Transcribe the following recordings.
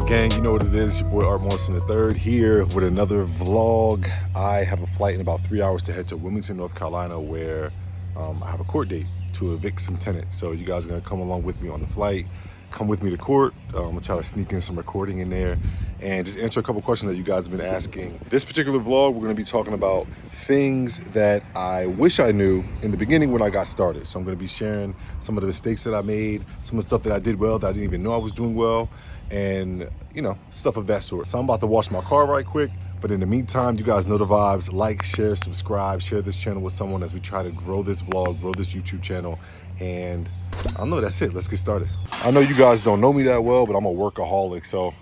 Gang, you know what it is, your boy Art Morrison III here with another vlog. I have a flight in about 3 hours to head to Wilmington, North Carolina, where I have a court date to evict some tenants. So you guys are gonna come along with me on the flight, come with me to court. I'm gonna try to sneak in some recording in there and just answer a couple questions that you guys have been asking. This particular vlog, we're gonna be talking about things that I wish I knew in the beginning when I got started. So I'm gonna be sharing some of the mistakes that I made, some of the stuff that I did well that I didn't even know I was doing well, and you know, stuff of that sort. So I'm about to wash my car right quick, but in the meantime, you guys know the vibes. Like, share, subscribe, share this channel with someone as we try to grow this vlog, grow this YouTube channel. And I don't know, that's it. Let's get started. I know you guys don't know me that well, but I'm a workaholic. So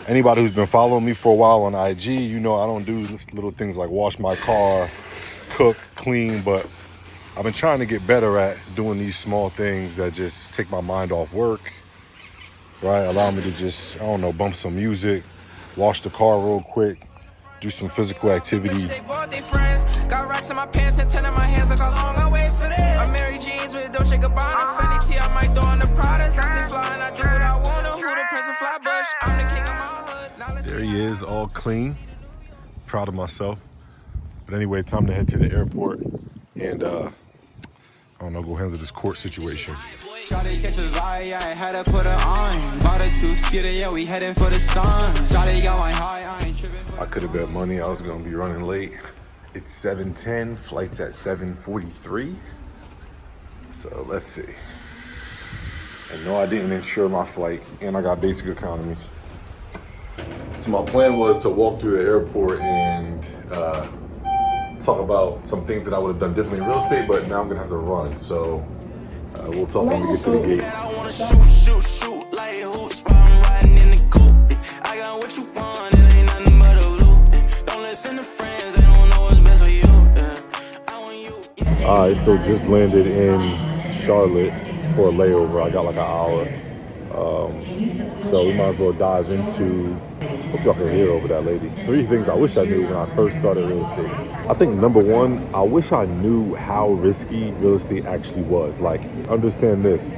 anybody who's been following me for a while on IG, you know I don't do little things like wash my car, cook, clean, but I've been trying to get better at doing these small things that just take my mind off work, right? Allow me to just, I don't know, bump some music, wash the car real quick, do some physical activity. Got racks in my pants and 10 in my hands, look how long I wait for this. I'm Mary Jeans with Dolce Gabbana, Fendi T, I might throw in the Pradas. I stay fly and I do what I wanna. Who the Prince of Flatbush? I'm the king of my hood. There he is, all clean. Proud of myself. But anyway, time to head to the airport and I don't know, go handle this court situation. Try to catch a vibe, yeah, I had to put her on. Bought a two-seater, yeah, we heading for the sun. Shawty got my high, I ain't tripping. I could have bet money I was gonna be running late. It's 7:10, flight's at 7:43. So let's see. And no, I didn't insure my flight, and I got basic economy. So my plan was to walk through the airport and talk about some things that I would have done differently in real estate, but now I'm gonna have to run. So we'll talk when we get to the gate. I wanna shoot like hoops while I'm riding in the coupe. I got what you want, it ain't nothing but a loop. Don't listen to friends, they don't know what's best for you. I want you. All right, so just landed in Charlotte for a layover. I got like an hour. So we might as well dive into, hope y'all can hear over that lady. 3 things I wish I knew when I first started real estate. I think number 1, I wish I knew how risky real estate actually was. Like, understand this.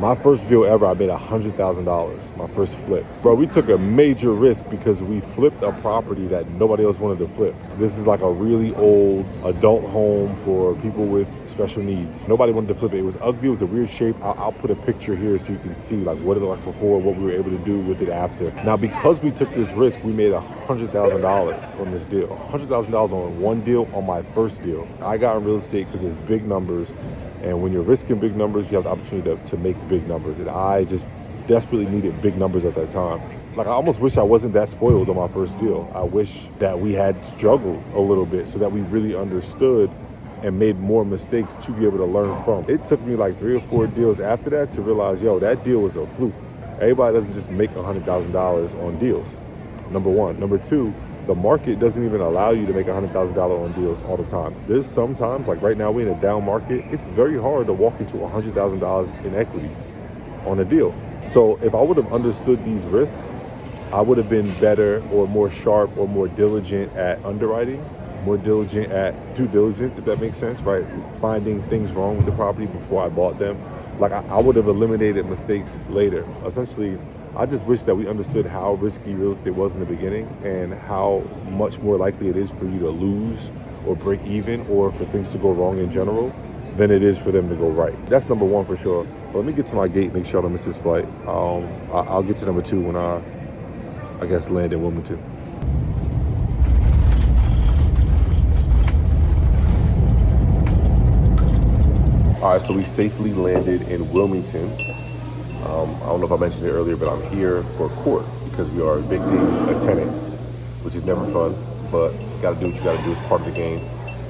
My first deal ever, I made $100,000, my first flip. Bro, we took a major risk because we flipped a property that nobody else wanted to flip. This is like a really old adult home for people with special needs. Nobody wanted to flip it. It was ugly, it was a weird shape. I'll put a picture here so you can see like what it looked like before, what we were able to do with it after. Now, because we took this risk, we made $100,000 on this deal. $100,000 on one deal on my first deal. I got in real estate because it's big numbers. And when you're risking big numbers, you have the opportunity to make big numbers. And I just desperately needed big numbers at that time. Like, I almost wish I wasn't that spoiled on my first deal. I wish that we had struggled a little bit so that we really understood and made more mistakes to be able to learn from. It took me like 3 or 4 deals after that to realize, yo, that deal was a fluke. Everybody doesn't just make $100,000 on deals, number 1. Number 2, the market doesn't even allow you to make $100,000 on deals all the time. There's sometimes, like right now we're in a down market, it's very hard to walk into $100,000 in equity on a deal. So if I would have understood these risks, I would have been better or more sharp or more diligent at underwriting, more diligent at due diligence, if that makes sense, right? Finding things wrong with the property before I bought them. Like I would have eliminated mistakes later. Essentially, I just wish that we understood how risky real estate was in the beginning and how much more likely it is for you to lose or break even or for things to go wrong in general than it is for them to go right. That's number 1 for sure. But let me get to my gate, make sure I don't miss this flight. I'll get to number 2 when I guess, land in Wilmington. All right, so we safely landed in Wilmington. I don't know if I mentioned it earlier, but I'm here for court because we are evicting a tenant, which is never fun, but you gotta do what you gotta do as part of the game.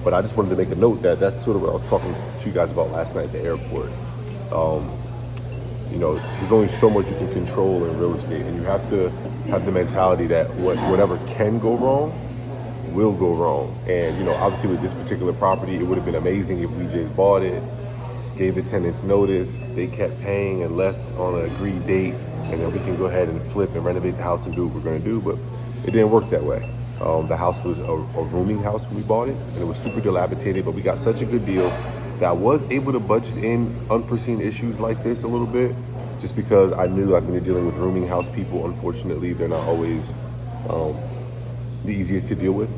But I just wanted to make a note that that's sort of what I was talking to you guys about last night at the airport. You know, there's only so much you can control in real estate, and you have to have the mentality that whatever can go wrong will go wrong. And, you know, obviously with this particular property, it would have been amazing if we just bought it, gave the tenants notice, they kept paying and left on an agreed date, and then we can go ahead and flip and renovate the house and do what we're gonna do, but it didn't work that way. The house was a rooming house when we bought it, and it was super dilapidated, but we got such a good deal that I was able to budget in unforeseen issues like this a little bit. just because I knew like when you're dealing with rooming house people, unfortunately, they're not always the easiest to deal with.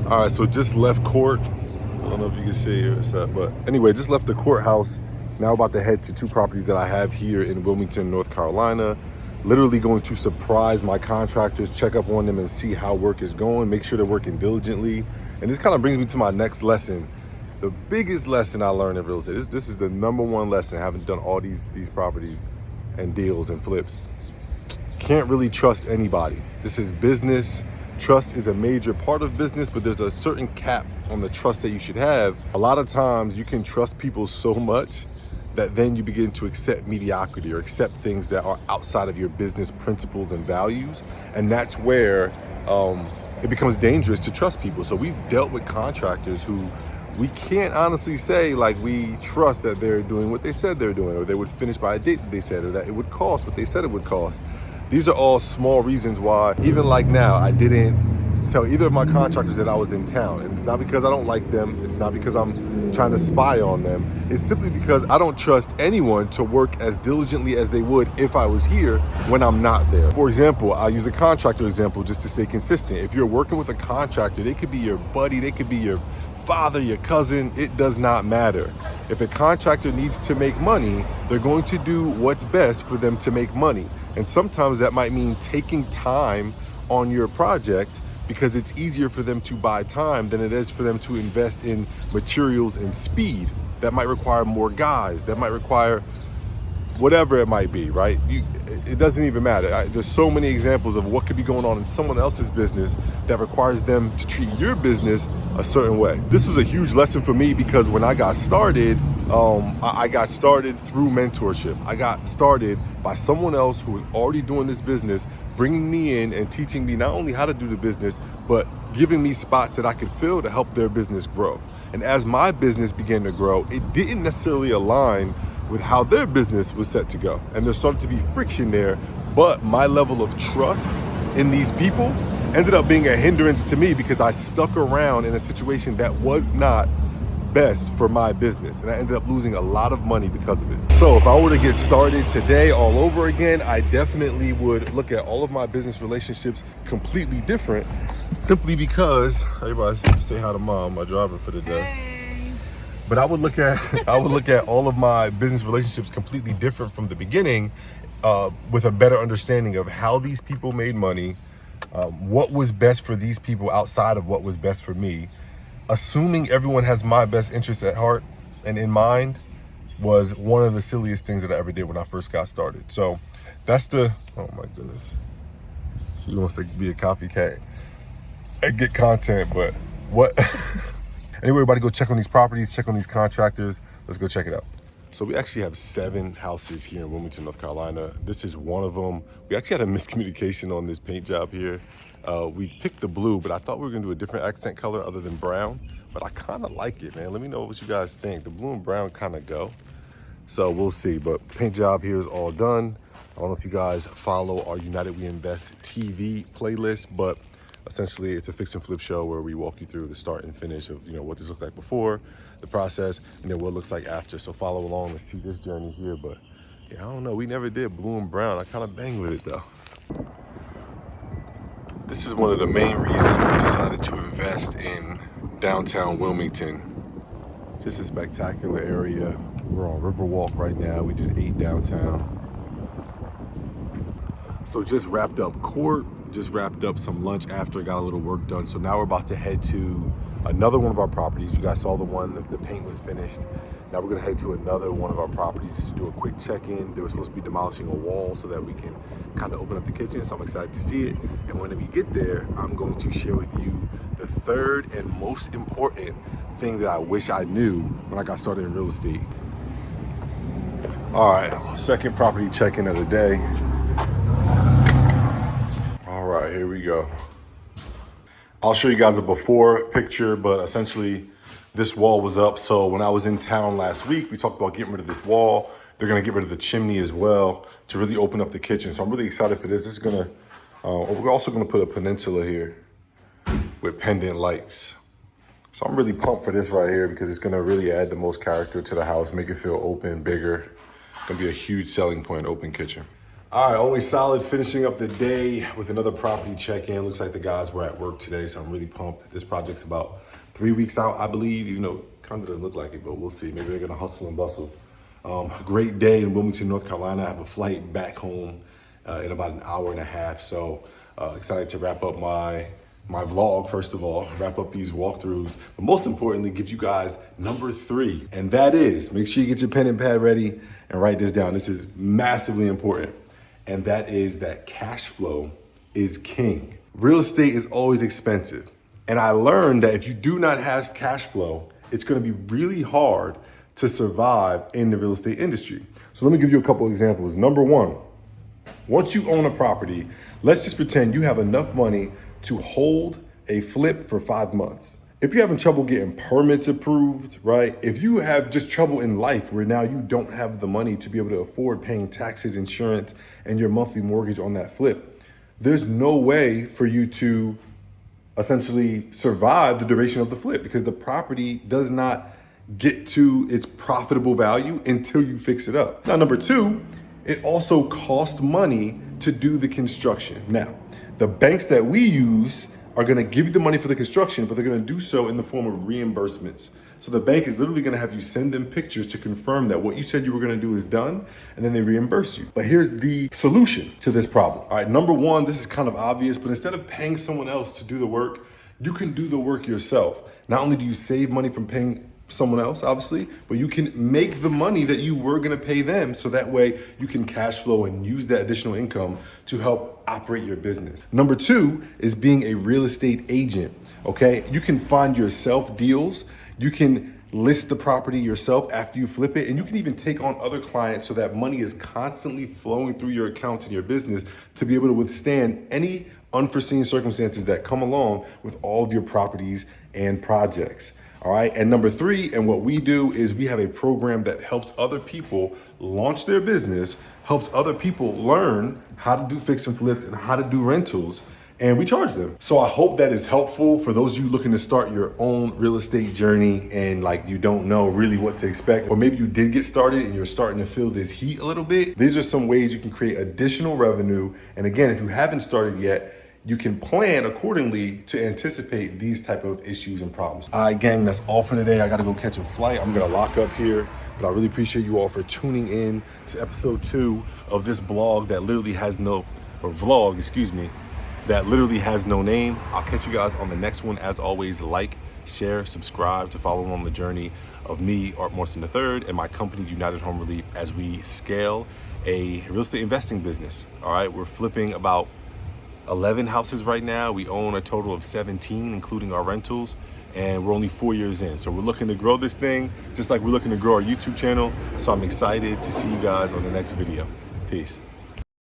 All right, so just left court. I don't know if you can see or that, but anyway, just left the courthouse. Now about to head to 2 properties that I have here in Wilmington, North Carolina. Literally going to surprise my contractors, check up on them and see how work is going, make sure they're working diligently. And this kind of brings me to my next lesson. The biggest lesson I learned in real estate. This is the #1 lesson, having done all these properties and deals and flips. Can't really trust anybody. This is business. Trust is a major part of business, but there's a certain cap on the trust that you should have. A lot of times you can trust people so much that then you begin to accept mediocrity or accept things that are outside of your business principles and values. And that's where it becomes dangerous to trust people. So we've dealt with contractors who we can't honestly say like we trust that they're doing what they said they're doing, or they would finish by a date that they said, or that it would cost what they said it would cost. These are all small reasons why, even like now, I didn't tell either of my contractors that I was in town. And it's not because I don't like them. It's not because I'm trying to spy on them. It's simply because I don't trust anyone to work as diligently as they would if I was here when I'm not there. For example, I'll use a contractor example just to stay consistent. If you're working with a contractor, they could be your buddy, they could be your father, your cousin, it does not matter. If a contractor needs to make money, they're going to do what's best for them to make money. And sometimes that might mean taking time on your project because it's easier for them to buy time than it is for them to invest in materials and speed. That might require more guys, that might require whatever it might be, right? It doesn't even matter. There's so many examples of what could be going on in someone else's business that requires them to treat your business a certain way. This was a huge lesson for me because when I got started, I got started through mentorship. I got started by someone else who was already doing this business, bringing me in and teaching me not only how to do the business, but giving me spots that I could fill to help their business grow. And as my business began to grow, it didn't necessarily align with how their business was set to go. And there started to be friction there, but my level of trust in these people ended up being a hindrance to me because I stuck around in a situation that was not best for my business. And I ended up losing a lot of money because of it. So if I were to get started today all over again, I definitely would look at all of my business relationships completely different, simply because, everybody say hi to Mom, my driver for the day. Hey. But I would look at all of my business relationships completely different from the beginning, with a better understanding of how these people made money, what was best for these people outside of what was best for me. Assuming everyone has my best interests at heart and in mind was one of the silliest things that I ever did when I first got started. So that's oh my goodness. She wants to be a copycat and get content, but what? Anyway, everybody go check on these properties, check on these contractors. Let's go check it out. So we actually have 7 houses here in Wilmington, North Carolina. This is one of them. We actually had a miscommunication on this paint job here. We picked the blue, but I thought we were gonna do a different accent color other than brown, but I kind of like it, man. Let me know what you guys think. The blue and brown kind of go. So we'll see, but paint job here is all done. I don't know if you guys follow our United We Invest TV playlist, but essentially it's a fix and flip show where we walk you through the start and finish of, what this looked like before, the process, and then what it looks like after. So follow along and see this journey here. But yeah, I don't know, we never did blue and brown. I kind of bang with it though. This is one of the main reasons we decided to invest in downtown Wilmington. Just a spectacular area. We're on Riverwalk right now. We just ate downtown. So just wrapped up court, just wrapped up some lunch after, got a little work done. So now we're about to head to another one of our properties. You guys saw the one, the paint was finished. Now we're gonna head to another one of our properties just to do a quick check-in. They were supposed to be demolishing a wall so that we can kind of open up the kitchen, so I'm excited to see it. And when we get there, I'm going to share with you the third and most important thing that I wish I knew when I got started in real estate. All right, second property check-in of the day. All right, here we go. I'll show you guys a before picture, but essentially this wall was up. So when I was in town last week, we talked about getting rid of this wall. They're gonna get rid of the chimney as well to really open up the kitchen. So I'm really excited for this. This is gonna We're also gonna put a peninsula here with pendant lights. So I'm really pumped for this right here because it's gonna really add the most character to the house, make it feel open, bigger. Gonna be a huge selling point, open kitchen. All right, always solid, finishing up the day with another property check-in. Looks like the guys were at work today, so I'm really pumped. This project's about 3 weeks out, I believe, even though it kind of doesn't look like it, but we'll see. Maybe they're gonna hustle and bustle. Great day in Wilmington, North Carolina. I have a flight back home in about an hour and a half, so excited to wrap up my vlog, first of all, wrap up these walkthroughs, but most importantly, give you guys number 3, and that is, make sure you get your pen and pad ready and write this down. This is massively important. And that is that cash flow is king. Real estate is always expensive. And I learned that if you do not have cash flow, it's gonna be really hard to survive in the real estate industry. So let me give you a couple examples. Number 1, once you own a property, let's just pretend you have enough money to hold a flip for 5 months. If you're having trouble getting permits approved, right? If you have just trouble in life where now you don't have the money to be able to afford paying taxes, insurance, and your monthly mortgage on that flip, there's no way for you to essentially survive the duration of the flip because the property does not get to its profitable value until you fix it up. Now, number 2, it also costs money to do the construction. Now, the banks that we use are gonna give you the money for the construction, but they're gonna do so in the form of reimbursements. So the bank is literally gonna have you send them pictures to confirm that what you said you were gonna do is done, and then they reimburse you. But here's the solution to this problem. All right, number 1, this is kind of obvious, but instead of paying someone else to do the work, you can do the work yourself. Not only do you save money from paying someone else, obviously, but you can make the money that you were gonna pay them so that way you can cash flow and use that additional income to help operate your business. Number 2 is being a real estate agent, okay? You can find yourself deals, you can list the property yourself after you flip it, and you can even take on other clients so that money is constantly flowing through your accounts and your business to be able to withstand any unforeseen circumstances that come along with all of your properties and projects. All right, and number 3, and what we do is we have a program that helps other people launch their business, helps other people learn how to do fix and flips and how to do rentals, and we charge them. So I hope that is helpful for those of you looking to start your own real estate journey and like you don't know really what to expect, or maybe you did get started and you're starting to feel this heat a little bit. These are some ways you can create additional revenue. And again, if you haven't started yet, you can plan accordingly to anticipate these type of issues and problems. All right, gang, that's all for today. I gotta go catch a flight. I'm gonna lock up here, but I really appreciate you all for tuning in to episode 2 of this blog that literally has no, or vlog, excuse me, that literally has no name. I'll catch you guys on the next one. As always, like, share, subscribe to follow on the journey of me, Art Morrison III, and my company, United Home Relief, as we scale a real estate investing business. All right, we're flipping about 11 houses right now. We own a total of 17, including our rentals, and we're only 4 years in. So we're looking to grow this thing, just like we're looking to grow our YouTube channel. So I'm excited to see you guys on the next video. Peace.